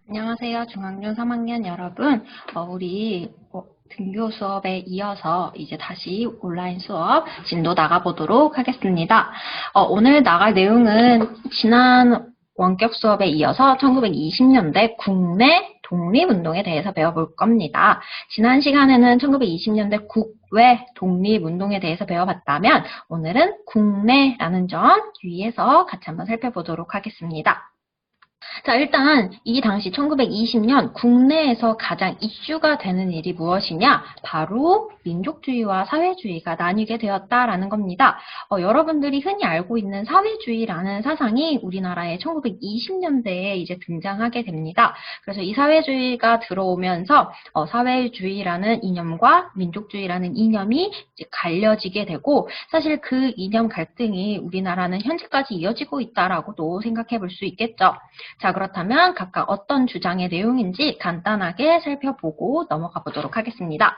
안녕하세요. 중앙중 3학년 여러분. 우리 등교 수업에 이어서 이제 다시 온라인 수업 진도 나가보도록 하겠습니다. 오늘 나갈 내용은 지난 원격 수업에 이어서 1920년대 국내 독립운동에 대해서 배워볼 겁니다. 지난 시간에는 1920년대 국외 독립운동에 대해서 배워봤다면 오늘은 국내라는 점 유의해서 같이 한번 살펴보도록 하겠습니다. 자, 일단 이 당시 1920년 국내에서 가장 이슈가 되는 일이 무엇이냐? 바로 민족주의와 사회주의가 나뉘게 되었다라는 겁니다. 여러분들이 흔히 알고 있는 사회주의라는 사상이 우리나라에 1920년대에 이제 등장하게 됩니다. 그래서 이 사회주의가 들어오면서 사회주의라는 이념과 민족주의라는 이념이 이제 갈려지게 되고, 사실 그 이념 갈등이 우리나라는 현재까지 이어지고 있다라고도 생각해 볼 수 있겠죠. 자, 그렇다면 각각 어떤 주장의 내용인지 간단하게 살펴보고 넘어가 보도록 하겠습니다.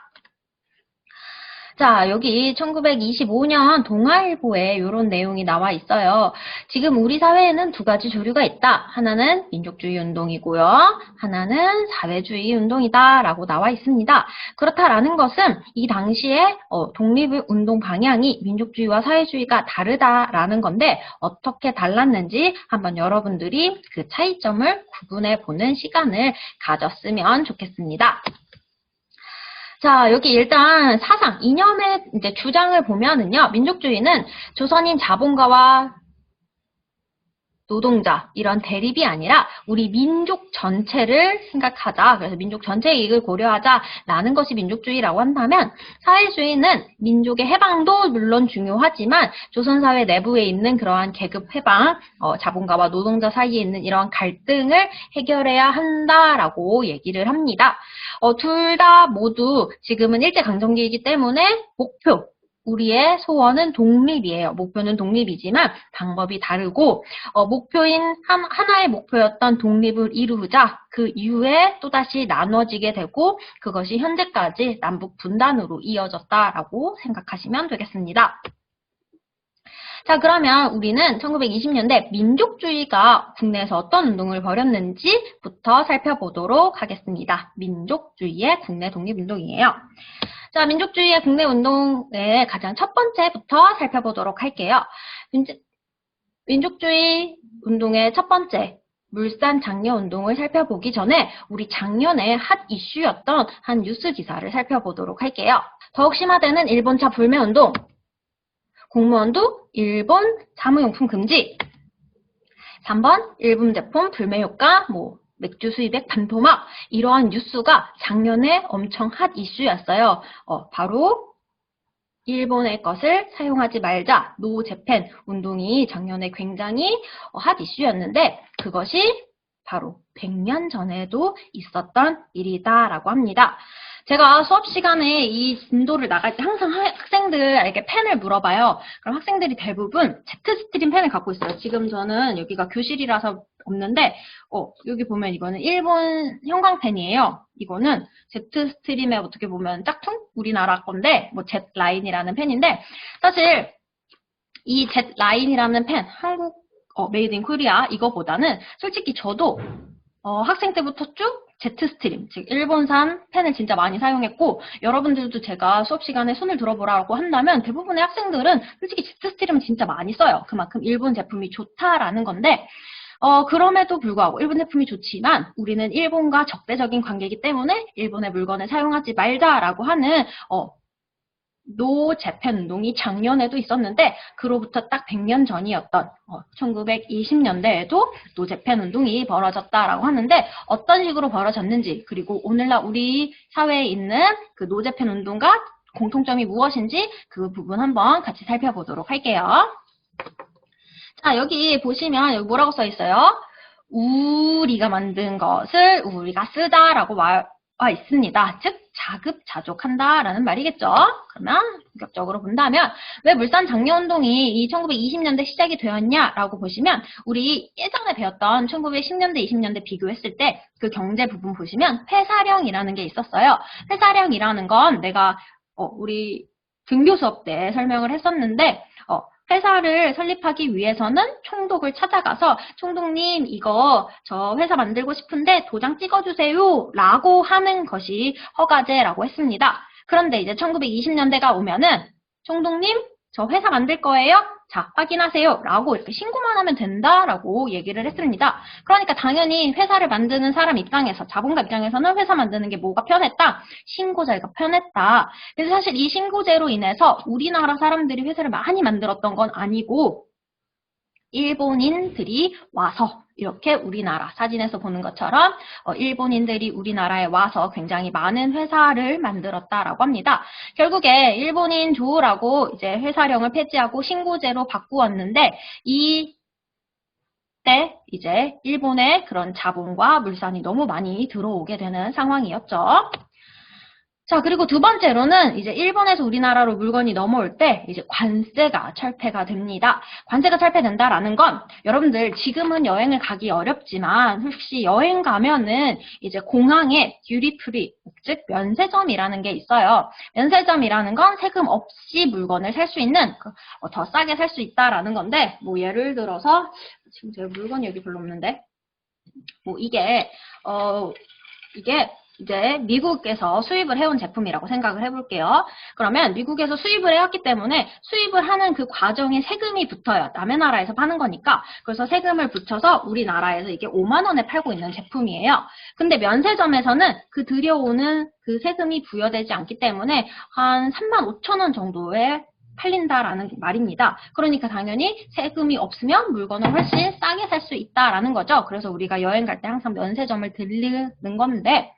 자, 여기 1925년 동아일보에 이런 내용이 나와 있어요. 지금 우리 사회에는 두 가지 조류가 있다. 하나는 민족주의 운동이고요. 하나는 사회주의 운동이다 라고 나와 있습니다. 그렇다라는 것은 이 당시에 독립운동 방향이 민족주의와 사회주의가 다르다라는 건데, 어떻게 달랐는지 한번 여러분들이 그 차이점을 구분해 보는 시간을 가졌으면 좋겠습니다. 자, 여기 일단 사상, 이념의 이제 주장을 보면은요, 민족주의는 조선인 자본가와 노동자, 이런 대립이 아니라 우리 민족 전체를 생각하자. 그래서 민족 전체의 이익을 고려하자라는 것이 민족주의라고 한다면, 사회주의는 민족의 해방도 물론 중요하지만 조선사회 내부에 있는 그러한 계급 해방, 자본가와 노동자 사이에 있는 이러한 갈등을 해결해야 한다라고 얘기를 합니다. 둘 다 모두 지금은 일제강점기이기 때문에 우리의 소원은 독립이에요. 목표는 독립이지만 방법이 다르고, 목표인 하나의 목표였던 독립을 이루자 그 이후에 또다시 나눠지게 되고, 그것이 현재까지 남북 분단으로 이어졌다라고 생각하시면 되겠습니다. 자, 그러면 우리는 1920년대 민족주의가 국내에서 어떤 운동을 벌였는지부터 살펴보도록 하겠습니다. 민족주의의 국내 독립운동이에요. 자, 민족주의의 국내 운동의 가장 첫 번째부터 살펴보도록 할게요. 민족주의 운동의 첫 번째, 물산 장려 운동을 살펴보기 전에 우리 작년에 핫 이슈였던 한 뉴스 기사를 살펴보도록 할게요. 더욱 심화되는 일본차 불매 운동, 공무원도 일본 사무용품 금지, 3번 일본 제품 불매 효과, 맥주 수입액 반토막, 이러한 뉴스가 작년에 엄청 핫 이슈였어요. 바로 일본의 것을 사용하지 말자, 노 재팬 운동이 작년에 굉장히 핫 이슈였는데 그것이 바로 100년 전에도 있었던 일이다라고 합니다. 제가 수업 시간에 이 진도를 나갈 때 항상 학생들에게 펜을 물어봐요. 그럼 학생들이 대부분 제트스트림 펜을 갖고 있어요. 지금 저는 여기가 교실이라서 없는데 여기 보면 이거는 일본 형광펜이에요. 이거는 제트스트림의 어떻게 보면 짝퉁? 우리나라 건데 젯라인이라는 펜인데 사실 이 젯라인이라는 펜 한국 메이드 인 코리아 이거보다는 솔직히 저도 학생 때부터 쭉 제트스트림, 즉 일본산 펜을 진짜 많이 사용했고 여러분들도 제가 수업 시간에 손을 들어보라고 한다면 대부분의 학생들은 솔직히 제트스트림을 진짜 많이 써요. 그만큼 일본 제품이 좋다라는 건데 그럼에도 불구하고 일본 제품이 좋지만 우리는 일본과 적대적인 관계이기 때문에 일본의 물건을 사용하지 말자라고 하는 노 재팬 운동이 작년에도 있었는데 그로부터 딱 100년 전이었던 1920년대에도 노 재팬 운동이 벌어졌다라고 하는데 어떤 식으로 벌어졌는지 그리고 오늘날 우리 사회에 있는 그 노 재팬 운동과 공통점이 무엇인지 그 부분 한번 같이 살펴보도록 할게요. 자, 여기 보시면 여기 뭐라고 써 있어요? 우리가 만든 것을 우리가 쓰다라고 와 있습니다. 즉 자급자족한다라는 말이겠죠. 그러면 본격적으로 본다면 왜 물산 장려 운동이 이 1920년대 시작이 되었냐라고 보시면 우리 예전에 배웠던 1910년대, 20년대 비교했을 때 그 경제 부분 보시면 회사령이라는 게 있었어요. 회사령이라는 건 내가 우리 등교 수업 때 설명을 했었는데 회사를 설립하기 위해서는 총독을 찾아가서 총독님 이거 저 회사 만들고 싶은데 도장 찍어주세요 라고 하는 것이 허가제라고 했습니다. 그런데 이제 1920년대가 오면은 총독님 저 회사 만들 거예요. 자 확인하세요 라고 이렇게 신고만 하면 된다라고 얘기를 했습니다. 그러니까 당연히 회사를 만드는 사람 입장에서 자본가 입장에서는 회사 만드는 게 뭐가 편했다? 신고제가 편했다. 그래서 사실 이 신고제로 인해서 우리나라 사람들이 회사를 많이 만들었던 건 아니고 일본인들이 와서 이렇게 우리나라 사진에서 보는 것처럼 일본인들이 우리나라에 와서 굉장히 많은 회사를 만들었다라고 합니다. 결국에 일본인 조라고 이제 회사령을 폐지하고 신고제로 바꾸었는데 이때 이제 일본의 그런 자본과 물산이 너무 많이 들어오게 되는 상황이었죠. 자, 그리고 두 번째로는 이제 일본에서 우리나라로 물건이 넘어올 때 이제 관세가 철폐가 됩니다. 관세가 철폐된다라는 건 여러분들 지금은 여행을 가기 어렵지만 혹시 여행 가면은 이제 공항에 듀리프리, 즉 면세점이라는 게 있어요. 면세점이라는 건 세금 없이 물건을 살 수 있는 더 싸게 살 수 있다라는 건데 예를 들어서 지금 제가 물건이 여기 별로 없는데 이게 이제 미국에서 수입을 해온 제품이라고 생각을 해볼게요. 그러면 미국에서 수입을 해왔기 때문에 수입을 하는 그 과정에 세금이 붙어요. 남의 나라에서 파는 거니까. 그래서 세금을 붙여서 우리나라에서 이게 5만 원에 팔고 있는 제품이에요. 근데 면세점에서는 그 들여오는 그 세금이 부여되지 않기 때문에 한 3만 5천 원 정도에 팔린다라는 말입니다. 그러니까 당연히 세금이 없으면 물건을 훨씬 싸게 살 수 있다라는 거죠. 그래서 우리가 여행 갈 때 항상 면세점을 들리는 건데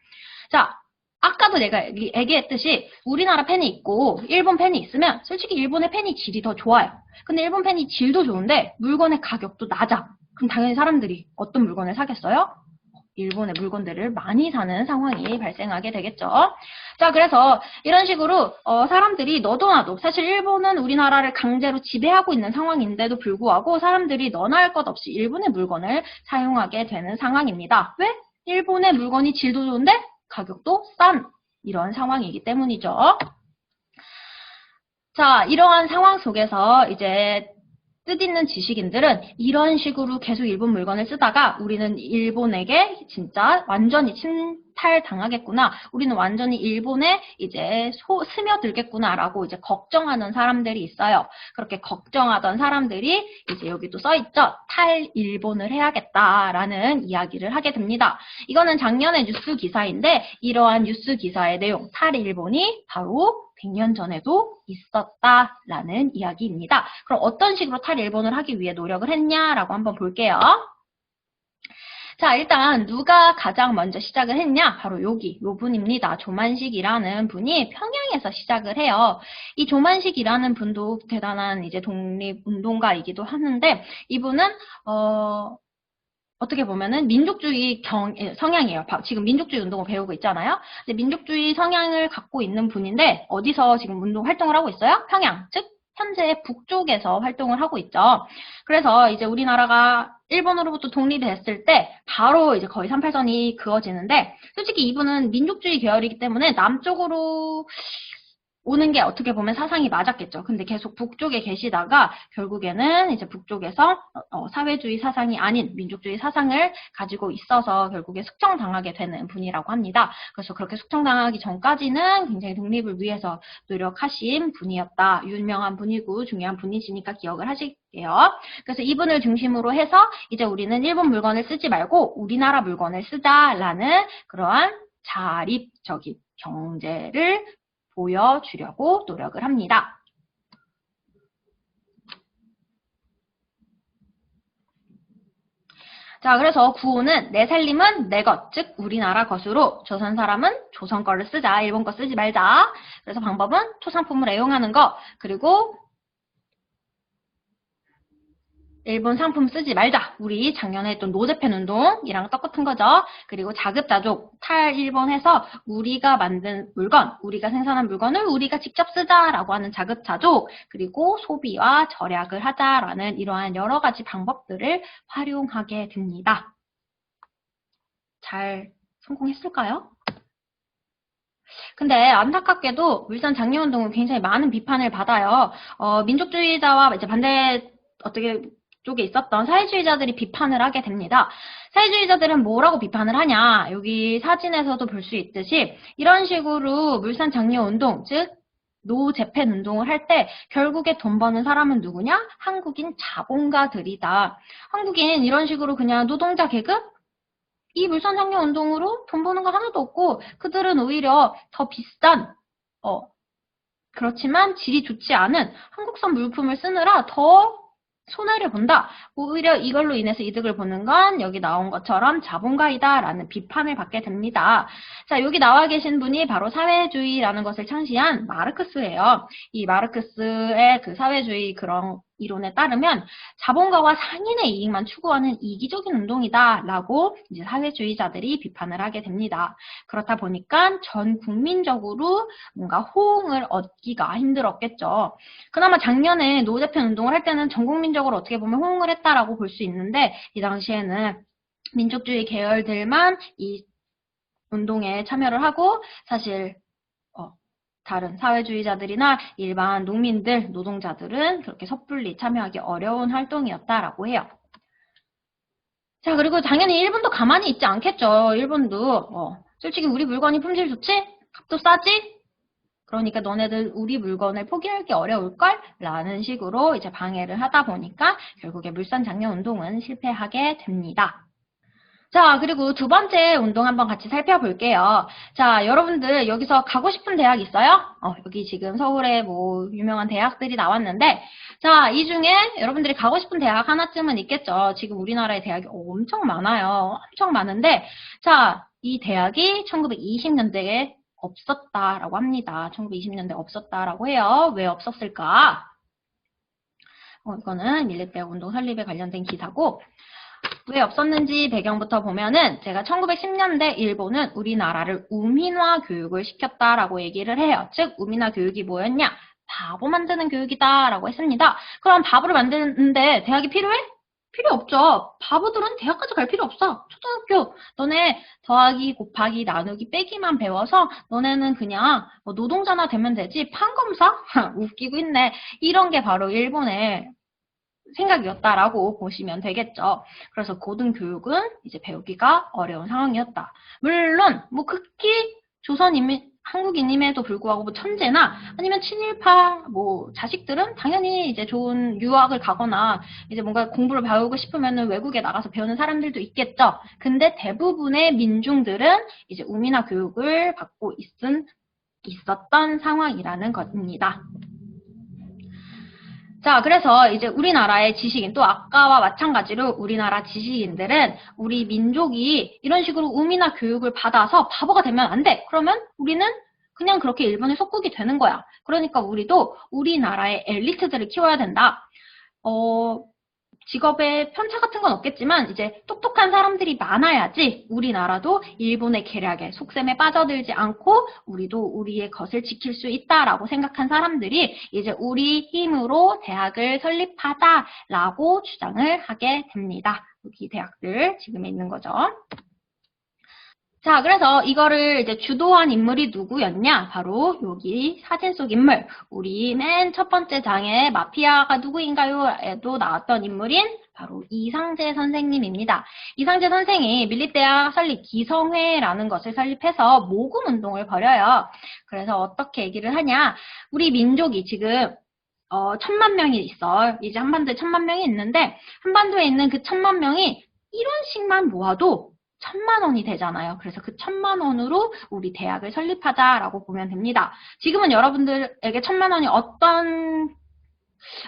자, 아까도 내가 얘기했듯이 우리나라 펜이 있고 일본 펜이 있으면 솔직히 일본의 펜이 질이 더 좋아요. 근데 일본 펜이 질도 좋은데 물건의 가격도 낮아. 그럼 당연히 사람들이 어떤 물건을 사겠어요? 일본의 물건들을 많이 사는 상황이 발생하게 되겠죠. 자, 그래서 이런 식으로 사람들이 너도 나도 사실 일본은 우리나라를 강제로 지배하고 있는 상황인데도 불구하고 사람들이 너나 할 것 없이 일본의 물건을 사용하게 되는 상황입니다. 왜? 일본의 물건이 질도 좋은데 가격도 싼 이런 상황이기 때문이죠. 자, 이러한 상황 속에서 이제 뜻있는 지식인들은 이런 식으로 계속 일본 물건을 쓰다가 우리는 일본에게 진짜 완전히 탈당하겠구나. 우리는 완전히 일본에 이제 스며들겠구나라고 이제 걱정하는 사람들이 있어요. 그렇게 걱정하던 사람들이 이제 여기도 써있죠. 탈일본을 해야겠다라는 이야기를 하게 됩니다. 이거는 작년의 뉴스 기사인데 이러한 뉴스 기사의 내용, 탈일본이 바로 100년 전에도 있었다라는 이야기입니다. 그럼 어떤 식으로 탈일본을 하기 위해 노력을 했냐라고 한번 볼게요. 자, 일단 누가 가장 먼저 시작을 했냐? 바로 여기, 요 분입니다. 조만식이라는 분이 평양에서 시작을 해요. 이 조만식이라는 분도 대단한 이제 독립운동가이기도 하는데 이분은 어떻게 보면은 민족주의 성향이에요. 지금 민족주의 운동을 배우고 있잖아요. 근데 민족주의 성향을 갖고 있는 분인데 어디서 지금 운동 활동을 하고 있어요? 평양, 즉 현재 북쪽에서 활동을 하고 있죠. 그래서 이제 우리나라가 일본으로부터 독립이 됐을 때 바로 이제 거의 38선이 그어지는데 솔직히 이분은 민족주의 계열이기 때문에 남쪽으로 오는 게 어떻게 보면 사상이 맞았겠죠. 근데 계속 북쪽에 계시다가 결국에는 이제 북쪽에서 사회주의 사상이 아닌 민족주의 사상을 가지고 있어서 결국에 숙청당하게 되는 분이라고 합니다. 그래서 그렇게 숙청당하기 전까지는 굉장히 독립을 위해서 노력하신 분이었다. 유명한 분이고 중요한 분이시니까 기억을 하실게요. 그래서 이분을 중심으로 해서 이제 우리는 일본 물건을 쓰지 말고 우리나라 물건을 쓰자라는 그러한 자립적인 경제를 보여주려고 노력을 합니다. 자, 그래서 구호는 내 살림은 내 것, 즉 우리나라 것으로 조선 사람은 조선 거를 쓰자, 일본 거 쓰지 말자. 그래서 방법은 토상품을 애용하는 거, 그리고 일본 상품 쓰지 말자. 우리 작년에 했던 노재팬 운동이랑 똑같은 거죠. 그리고 자급자족, 탈일본해서 우리가 만든 물건, 우리가 생산한 물건을 우리가 직접 쓰자라고 하는 자급자족, 그리고 소비와 절약을 하자라는 이러한 여러 가지 방법들을 활용하게 됩니다. 잘 성공했을까요? 근데 안타깝게도 울산 장려운동은 굉장히 많은 비판을 받아요. 민족주의자와 이제 반대 쪽에 있었던 사회주의자들이 비판을 하게 됩니다. 사회주의자들은 뭐라고 비판을 하냐? 여기 사진에서도 볼 수 있듯이 이런 식으로 물산 장려운동, 즉 노재팬 운동을 할 때 결국에 돈 버는 사람은 누구냐? 한국인 자본가들이다. 한국인 이런 식으로 그냥 노동자 계급? 이 물산 장려운동으로 돈 버는 거 하나도 없고 그들은 오히려 더 비싼 그렇지만 질이 좋지 않은 한국산 물품을 쓰느라 더 손해를 본다. 오히려 이걸로 인해서 이득을 보는 건 여기 나온 것처럼 자본가이다 라는 비판을 받게 됩니다. 자, 여기 나와 계신 분이 바로 사회주의라는 것을 창시한 마르크스예요. 이 마르크스의 그 사회주의 그런 이론에 따르면 자본가와 상인의 이익만 추구하는 이기적인 운동이다 라고 이제 사회주의자들이 비판을 하게 됩니다. 그렇다 보니까 전 국민적으로 뭔가 호응을 얻기가 힘들었겠죠. 그나마 작년에 노재팬 운동을 할 때는 전 국민적으로 어떻게 보면 호응을 했다라고 볼 수 있는데 이 당시에는 민족주의 계열들만 이 운동에 참여를 하고 사실 다른 사회주의자들이나 일반 농민들, 노동자들은 그렇게 섣불리 참여하기 어려운 활동이었다라고 해요. 자, 그리고 당연히 일본도 가만히 있지 않겠죠. 일본도 솔직히 우리 물건이 품질 좋지? 값도 싸지? 그러니까 너네들 우리 물건을 포기하기 어려울걸? 라는 식으로 이제 방해를 하다 보니까 결국에 물산 장려 운동은 실패하게 됩니다. 자, 그리고 두 번째 운동 한번 같이 살펴볼게요. 자, 여러분들 여기서 가고 싶은 대학 있어요? 여기 지금 서울에 뭐 유명한 대학들이 나왔는데 자, 이 중에 여러분들이 가고 싶은 대학 하나쯤은 있겠죠. 지금 우리나라에 대학이 엄청 많아요. 엄청 많은데 자, 이 대학이 1920년대에 없었다라고 합니다. 1920년대 없었다라고 해요. 왜 없었을까? 이거는 밀레대학 운동 설립에 관련된 기사고 왜 없었는지 배경부터 보면은 제가 1910년대 일본은 우리나라를 우민화 교육을 시켰다라고 얘기를 해요. 즉 우민화 교육이 뭐였냐? 바보 만드는 교육이다라고 했습니다. 그럼 바보를 만드는데 대학이 필요해? 필요 없죠. 바보들은 대학까지 갈 필요 없어. 초등학교 너네 더하기 곱하기 나누기 빼기만 배워서 너네는 그냥 노동자나 되면 되지. 판검사? 웃기고 있네. 이런 게 바로 일본의 생각이었다라고 보시면 되겠죠. 그래서 고등교육은 이제 배우기가 어려운 상황이었다. 물론 뭐 극히 한국인임에도 불구하고 뭐 천재나 아니면 친일파 뭐 자식들은 당연히 이제 좋은 유학을 가거나 이제 뭔가 공부를 배우고 싶으면 외국에 나가서 배우는 사람들도 있겠죠. 근데 대부분의 민중들은 이제 우미나 교육을 받고 있었던 상황이라는 것입니다. 자, 그래서 이제 우리나라의 지식인, 또 아까와 마찬가지로 우리나라 지식인들은 우리 민족이 이런 식으로 우미나 교육을 받아서 바보가 되면 안 돼. 그러면 우리는 그냥 그렇게 일본에 속국이 되는 거야. 그러니까 우리도 우리나라의 엘리트들을 키워야 된다. 직업에 편차 같은 건 없겠지만 이제 똑똑한 사람들이 많아야지 우리나라도 일본의 계략에 속셈에 빠져들지 않고 우리도 우리의 것을 지킬 수 있다라고 생각한 사람들이 이제 우리 힘으로 대학을 설립하자라고 주장을 하게 됩니다. 여기 대학들 지금 있는 거죠. 자, 그래서 이거를 이제 주도한 인물이 누구였냐? 바로 여기 사진 속 인물. 우리 맨 첫 번째 장에 마피아가 누구인가요? 에도 나왔던 인물인 바로 이상재 선생님입니다. 이상재 선생이 밀리대학 설립 기성회라는 것을 설립해서 모금 운동을 벌여요. 그래서 어떻게 얘기를 하냐? 우리 민족이 지금 1,000만 명이 있어. 이제 한반도에 1,000만 명이 있는데 한반도에 있는 그 1,000만 명이 1원씩만 모아도 1,000만 원이 되잖아요. 그래서 그 1,000만 원으로 우리 대학을 설립하자라고 보면 됩니다. 지금은 여러분들에게 1,000만 원이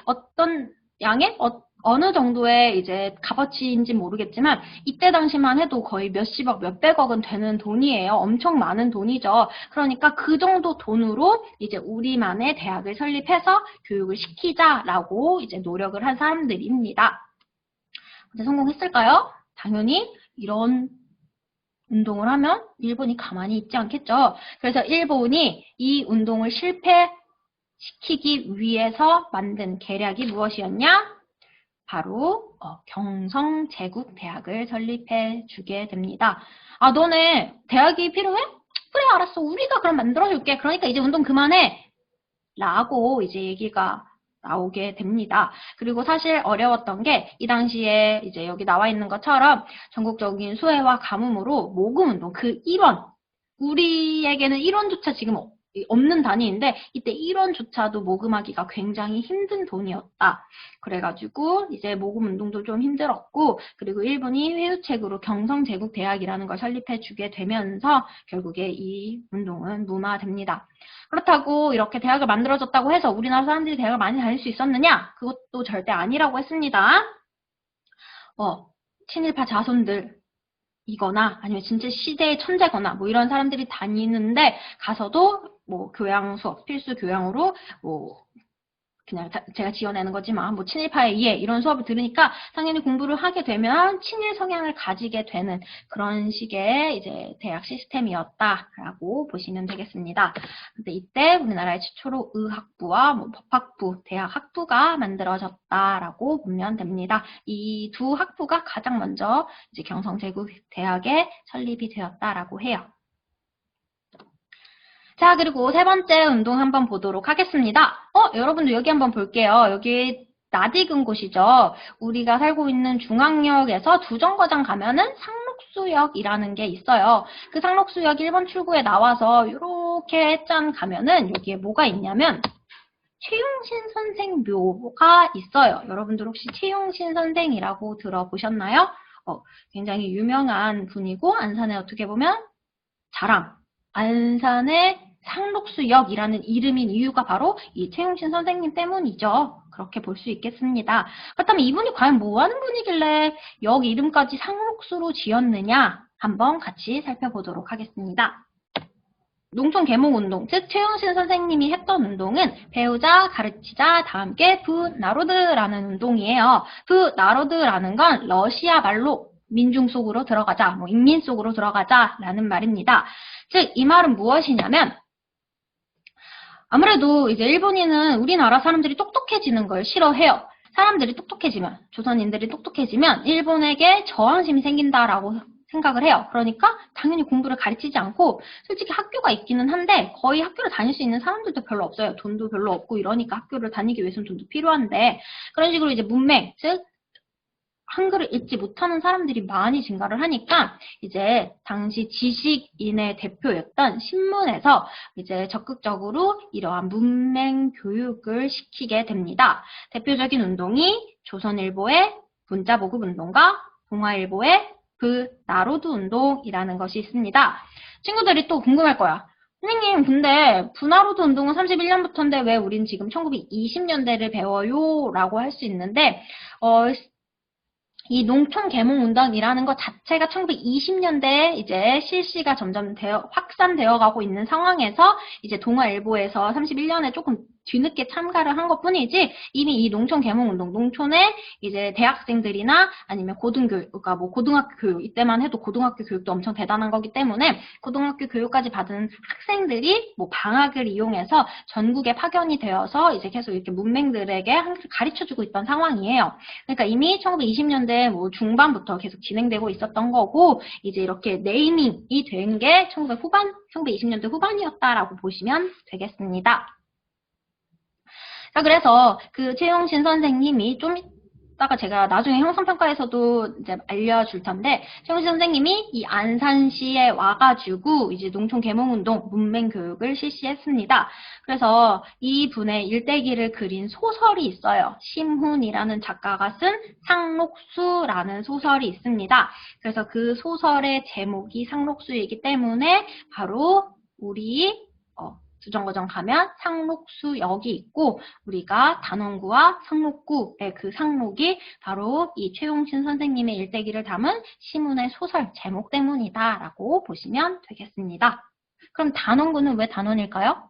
어떤 양의 어느 정도의 이제 값어치인지 모르겠지만 이때 당시만 해도 거의 몇십억, 몇백억은 되는 돈이에요. 엄청 많은 돈이죠. 그러니까 그 정도 돈으로 이제 우리만의 대학을 설립해서 교육을 시키자라고 이제 노력을 한 사람들입니다. 근데 성공했을까요? 당연히 이런 운동을 하면 일본이 가만히 있지 않겠죠. 그래서 일본이 이 운동을 실패시키기 위해서 만든 계략이 무엇이었냐? 바로 경성제국대학을 설립해 주게 됩니다. 아, 너네 대학이 필요해? 그래, 알았어. 우리가 그럼 만들어줄게. 그러니까 이제 운동 그만해. 라고 이제 얘기가 나오게 됩니다. 그리고 사실 어려웠던 게 이 당시에 이제 여기 나와 있는 것처럼 전국적인 수해와 가뭄으로 모금운동 그 1원 우리에게는 1원조차 지금 없는 단위인데 이때 1원조차도 모금하기가 굉장히 힘든 돈이었다. 그래가지고 이제 모금운동도 좀 힘들었고 그리고 일본이 회유책으로 경성제국대학이라는 걸 설립해 주게 되면서 결국에 이 운동은 무마됩니다. 그렇다고 이렇게 대학을 만들어줬다고 해서 우리나라 사람들이 대학을 많이 다닐 수 있었느냐? 그것도 절대 아니라고 했습니다. 친일파 자손들이거나 아니면 진짜 시대의 천재거나 뭐 이런 사람들이 다니는데 가서도 뭐 교양 수업, 필수 교양으로 뭐 그냥 제가 지어내는 거지만 뭐 친일파의 이해 이런 수업을 들으니까 당연히 공부를 하게 되면 친일 성향을 가지게 되는 그런 식의 이제 대학 시스템이었다라고 보시면 되겠습니다. 근데 이때 우리나라의 최초로 의학부와 뭐 법학부, 대학학부가 만들어졌다라고 보면 됩니다. 이 두 학부가 가장 먼저 이제 경성제국대학에 설립이 되었다라고 해요. 자, 그리고 세 번째 운동 한번 보도록 하겠습니다. 여러분들 여기 한번 볼게요. 여기 낯익은 곳이죠. 우리가 살고 있는 중앙역에서 두 정거장 가면은 상록수역이라는 게 있어요. 그 상록수역 1번 출구에 나와서 이렇게 짠 가면은 여기에 뭐가 있냐면 최용신 선생 묘가 있어요. 여러분들 혹시 최용신 선생이라고 들어보셨나요? 굉장히 유명한 분이고 안산에 어떻게 보면 자랑. 안산의 상록수역이라는 이름인 이유가 바로 이 최용신 선생님 때문이죠. 그렇게 볼 수 있겠습니다. 그렇다면 이분이 과연 뭐 하는 분이길래 역 이름까지 상록수로 지었느냐? 한번 같이 살펴보도록 하겠습니다. 농촌 계몽운동, 즉 최용신 선생님이 했던 운동은 배우자, 가르치자, 다 함께 부나로드라는 운동이에요. 부나로드라는 건 러시아 말로 민중 속으로 들어가자, 뭐 인민 속으로 들어가자라는 말입니다. 즉, 이 말은 무엇이냐면 아무래도 이제 일본인은 우리나라 사람들이 똑똑해지는 걸 싫어해요. 사람들이 똑똑해지면, 조선인들이 똑똑해지면 일본에게 저항심이 생긴다라고 생각을 해요. 그러니까 당연히 공부를 가르치지 않고 솔직히 학교가 있기는 한데 거의 학교를 다닐 수 있는 사람들도 별로 없어요. 돈도 별로 없고 이러니까 학교를 다니기 위해서는 돈도 필요한데 그런 식으로 이제 문맹, 즉 한글을 읽지 못하는 사람들이 많이 증가를 하니까 이제 당시 지식인의 대표였던 신문에서 이제 적극적으로 이러한 문맹 교육을 시키게 됩니다. 대표적인 운동이 조선일보의 문자보급 운동과 동아일보의 나로드 운동이라는 것이 있습니다. 친구들이 또 궁금할 거야. 선생님, 근데 분하로드 운동은 31년부터인데 왜 우린 지금 1920년대를 배워요? 라고 할 수 있는데 이 농촌 계몽 운동이라는 것 자체가 1920년대에 이제 실시가 점점 확산되어 가고 있는 상황에서 이제 동아일보에서 31년에 조금 뒤늦게 참가를 한 것뿐이지 이미 이 농촌 계몽 운동, 농촌에 이제 대학생들이나 아니면 고등교육, 그러니까 뭐 고등학교 교육, 이때만 해도 고등학교 교육도 엄청 대단한 거기 때문에 고등학교 교육까지 받은 학생들이 뭐 방학을 이용해서 전국에 파견이 되어서 이제 계속 이렇게 문맹들에게 한글을 가르쳐주고 있던 상황이에요. 그러니까 이미 1920년대 뭐 중반부터 계속 진행되고 있었던 거고 이제 이렇게 네이밍이 된 게 1920년대 후반이었다라고 보시면 되겠습니다. 자, 그래서 그 최용신 선생님이 좀 이따가 제가 나중에 형성평가에서도 이제 알려줄 텐데, 최용신 선생님이 이 안산시에 와가지고 이제 농촌 계몽운동, 문맹교육을 실시했습니다. 그래서 이 분의 일대기를 그린 소설이 있어요. 심훈이라는 작가가 쓴 상록수라는 소설이 있습니다. 그래서 그 소설의 제목이 상록수이기 때문에 바로 우리 두정거장 가면 상록수역이 있고 우리가 단원구와 상록구의 그 상록이 바로 이 최용신 선생님의 일대기를 담은 시문의 소설 제목 때문이다 라고 보시면 되겠습니다. 그럼 단원구는 왜 단원일까요?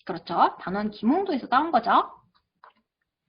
그렇죠. 단원 김홍도에서 따온 거죠.